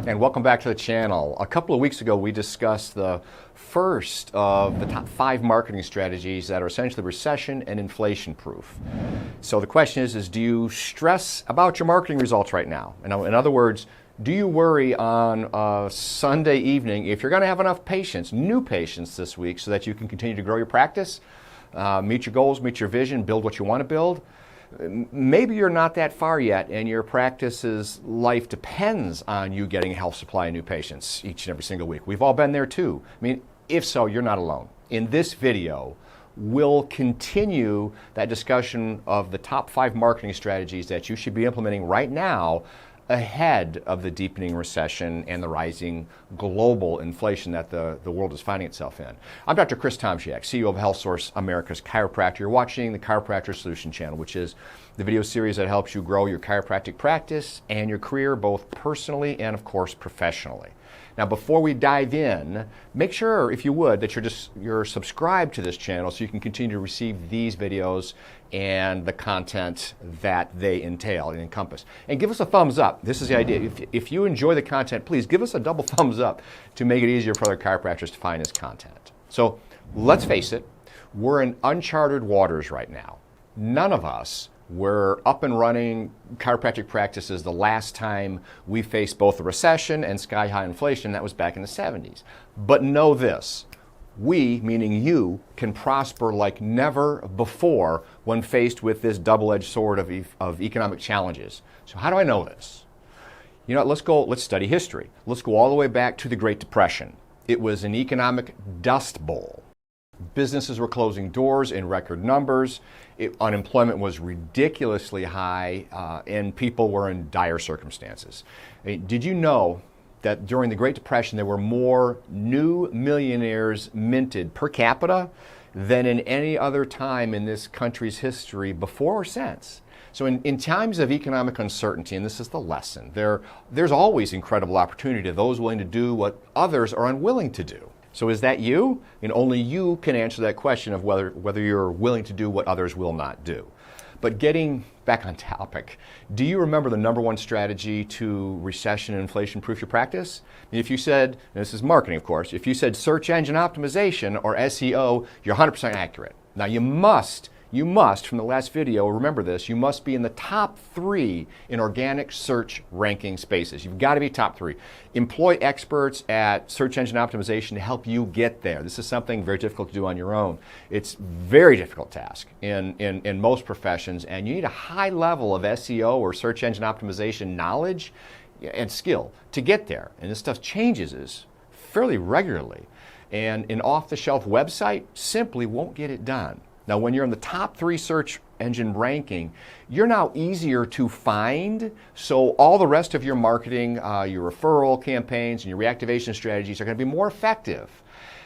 And welcome back to the channel. A couple of weeks ago we discussed the first of the top 5 marketing strategies that are essentially recession and inflation proof. So the question is do you stress about your marketing results right now? In other words, do you worry on a Sunday evening if you're going to have enough patients, new patients this week, so that you can continue to grow your practice, meet your goals, meet your vision, build what you want to build? Maybe you're not that far yet and your practice's life depends on you getting a health supply of new patients each and every single week. We've all been there too. I mean, if so, you're not alone. In this video, we'll continue that discussion of the top 5 marketing strategies that you should be implementing right now ahead of the deepening recession and the rising global inflation that the world is finding itself in. I'm Dr. Chris Tomshack, CEO of HealthSource, America's Chiropractor. You're watching the Chiropractor Solution channel, which is the video series that helps you grow your chiropractic practice and your career both personally and, of course, professionally. Now, before we dive in, make sure, if you would, that you're subscribed to this channel so you can continue to receive these videos and the content that they entail and encompass. And give us a thumbs up. This is the idea. If you enjoy the content, please give us a double thumbs up to make it easier for other chiropractors to find this content. So let's face it, we're in unchartered waters right now. None of us were up and running chiropractic practices the last time we faced both a recession and sky-high inflation. That was back in the 70s. But know this, we, meaning you, can prosper like never before when faced with this double-edged sword of economic challenges. So how do I know this? You know, let's study history. Let's go all the way back to the Great Depression. It was an economic dust bowl. Businesses were closing doors in record numbers. Unemployment was ridiculously high, and people were in dire circumstances. Did you know that during the Great Depression there were more new millionaires minted per capita than in any other time in this country's history before or since? So in times of economic uncertainty, and this is the lesson, there's always incredible opportunity to those willing to do what others are unwilling to do. So is that you? And only you can answer that question of whether you're willing to do what others will not do. But getting back on topic, do you remember the #1 strategy to recession and inflation-proof your practice? If you said, and this is marketing of course, if you said search engine optimization or SEO, you're 100% accurate. Now you must, from the last video, remember this, you must be in the top 3 in organic search ranking spaces. You've got to be top 3. Employ experts at search engine optimization to help you get there. This is something very difficult to do on your own. It's a very difficult task in most professions, and you need a high level of SEO or search engine optimization knowledge and skill to get there. And this stuff changes fairly regularly. And an off-the-shelf website simply won't get it done. Now, when you're in the top 3 search engine ranking, you're now easier to find, so all the rest of your marketing, your referral campaigns and your reactivation strategies are going to be more effective.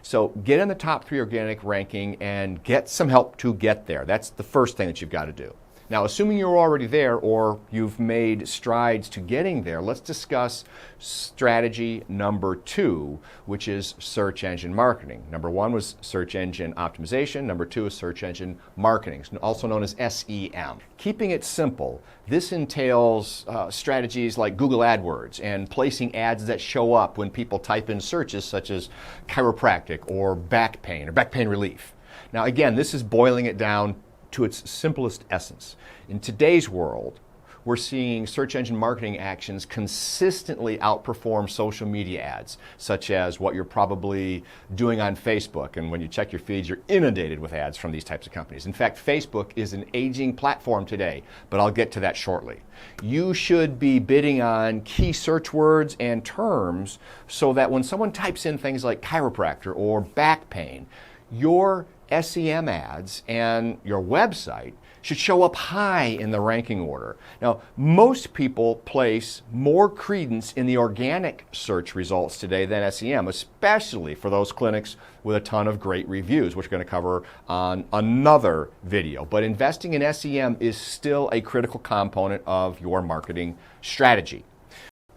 So get in the top 3 organic ranking and get some help to get there. That's the first thing that you've got to do. Now, assuming you're already there or you've made strides to getting there, let's discuss strategy number 2, which is search engine marketing. Number 1 was search engine optimization. Number 2 is search engine marketing, also known as SEM. Keeping it simple, this entails strategies like Google AdWords and placing ads that show up when people type in searches such as chiropractic or back pain relief. Now, again, this is boiling it down to its simplest essence. In today's world, we're seeing search engine marketing actions consistently outperform social media ads, such as what you're probably doing on Facebook. And when you check your feeds, you're inundated with ads from these types of companies. In fact, Facebook is an aging platform today, but I'll get to that shortly. You should be bidding on key search words and terms so that when someone types in things like chiropractor or back pain, your SEM ads and your website should show up high in the ranking order. Now, most people place more credence in the organic search results today than SEM, especially for those clinics with a ton of great reviews, which we're going to cover on another video. But investing in SEM is still a critical component of your marketing strategy.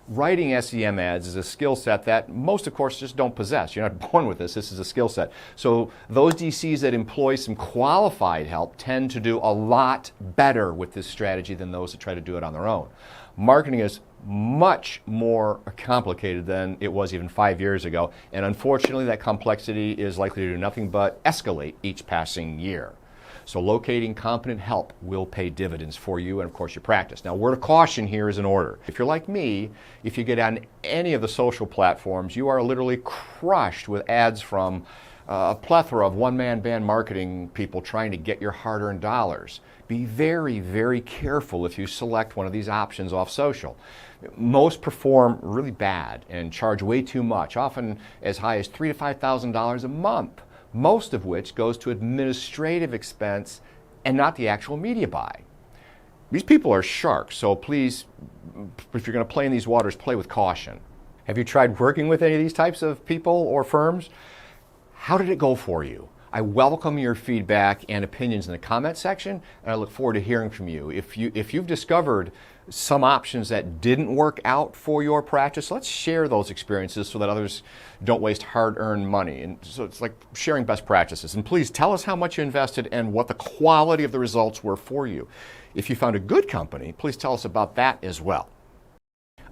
Writing SEM ads is a skill set that most, of course, just don't possess. You're not born with this. This is a skill set. So those DCs that employ some qualified help tend to do a lot better with this strategy than those that try to do it on their own. Marketing is much more complicated than it was even 5 years ago, and unfortunately that complexity is likely to do nothing but escalate each passing year. So locating competent help will pay dividends for you and of course your practice. Now, word of caution here is in order. If you're like me, if you get on any of the social platforms, you are literally crushed with ads from a plethora of one-man band marketing people trying to get your hard-earned dollars. Be very, very careful if you select one of these options off social. Most perform really bad and charge way too much, often as high as $3,000 to $5,000 a month, most of which goes to administrative expense and not the actual media buy. These people are sharks, so please, if you're going to play in these waters, play with caution. Have you tried working with any of these types of people or firms? How did it go for you? I welcome your feedback and opinions in the comment section, and I look forward to hearing from you. If you've discovered some options that didn't work out for your practice, let's share those experiences so that others don't waste hard-earned money. And so it's like sharing best practices. And please tell us how much you invested and what the quality of the results were for you. If you found a good company, please tell us about that as well.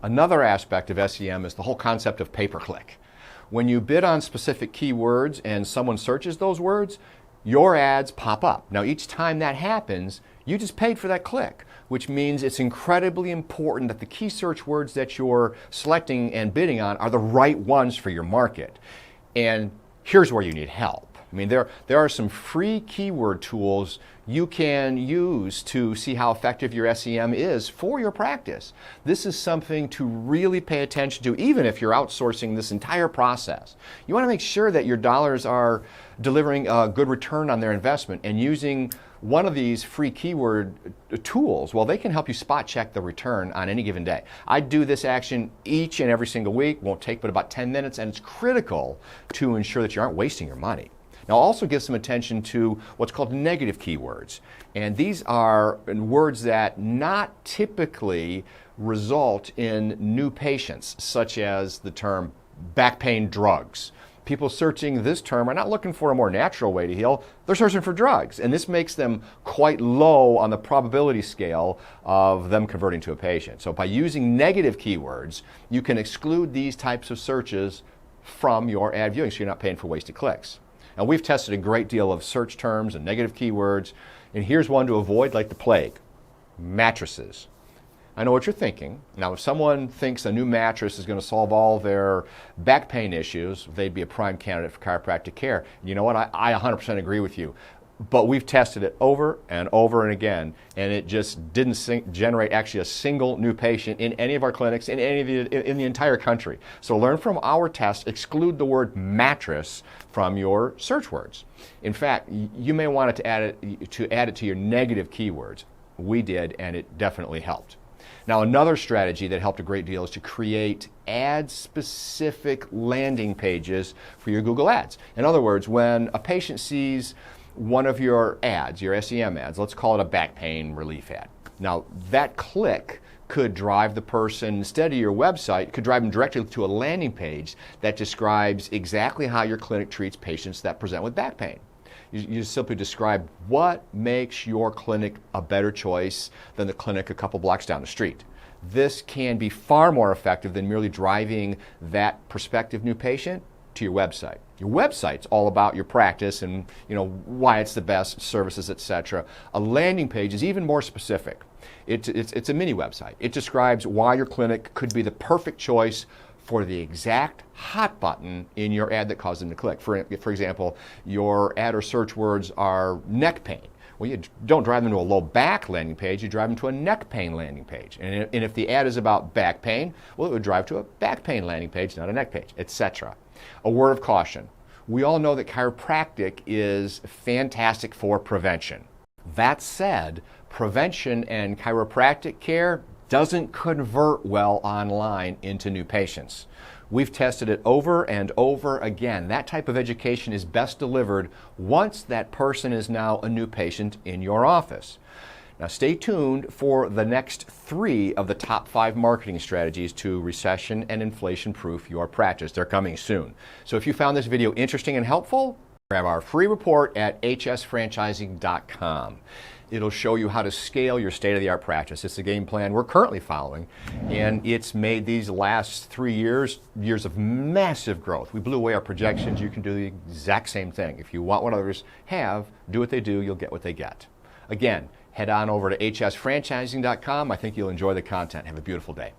Another aspect of SEM is the whole concept of pay-per-click. When you bid on specific keywords and someone searches those words, your ads pop up. Now, each time that happens, you just paid for that click, which means it's incredibly important that the key search words that you're selecting and bidding on are the right ones for your market. And here's where you need help. I mean, there are some free keyword tools you can use to see how effective your SEM is for your practice. This is something to really pay attention to, even if you're outsourcing this entire process. You want to make sure that your dollars are delivering a good return on their investment, and using one of these free keyword tools, well, they can help you spot check the return on any given day. I do this action each and every single week, won't take but about 10 minutes, and it's critical to ensure that you aren't wasting your money. Now, also give some attention to what's called negative keywords. And these are words that not typically result in new patients, such as the term back pain drugs. People searching this term are not looking for a more natural way to heal, they're searching for drugs. And this makes them quite low on the probability scale of them converting to a patient. So by using negative keywords, you can exclude these types of searches from your ad viewing so you're not paying for wasted clicks. Now, we've tested a great deal of search terms and negative keywords, and here's one to avoid like the plague: mattresses. I know what you're thinking. Now, if someone thinks a new mattress is going to solve all their back pain issues, they'd be a prime candidate for chiropractic care. You know what? I 100% agree with you. But we've tested it over and over and again, and it just didn't generate actually a single new patient in any of our clinics in the entire country. So learn from our test, exclude the word mattress from your search words. In fact, you may want to add it to your negative keywords. We did, and it definitely helped. Now, another strategy that helped a great deal is to create ad-specific landing pages for your Google Ads. In other words, when a patient sees one of your ads, your SEM ads, let's call it a back pain relief ad. Now, that click could drive the person, instead of your website, could drive them directly to a landing page that describes exactly how your clinic treats patients that present with back pain. You simply describe what makes your clinic a better choice than the clinic a couple blocks down the street. This can be far more effective than merely driving that prospective new patient to your website. Your website's all about your practice and why it's the best, services, etc. A landing page is even more specific. It's a mini website. It describes why your clinic could be the perfect choice for the exact hot button in your ad that caused them to click. For example, your ad or search words are neck pain. Well, you don't drive them to a low back landing page, you drive them to a neck pain landing page. And if the ad is about back pain, well, it would drive to a back pain landing page, not a neck page, etc. A word of caution. We all know that chiropractic is fantastic for prevention. That said, prevention and chiropractic care doesn't convert well online into new patients. We've tested it over and over again. That type of education is best delivered once that person is now a new patient in your office. Now, stay tuned for the next 3 of the top 5 marketing strategies to recession and inflation-proof your practice. They're coming soon. So if you found this video interesting and helpful, grab our free report at hsfranchising.com. It'll show you how to scale your state-of-the-art practice. It's a game plan we're currently following, and it's made these last 3 years of massive growth. We blew away our projections. You can do the exact same thing. If you want what others have, do what they do, you'll get what they get. Again, head on over to hsfranchising.com. I think you'll enjoy the content. Have a beautiful day.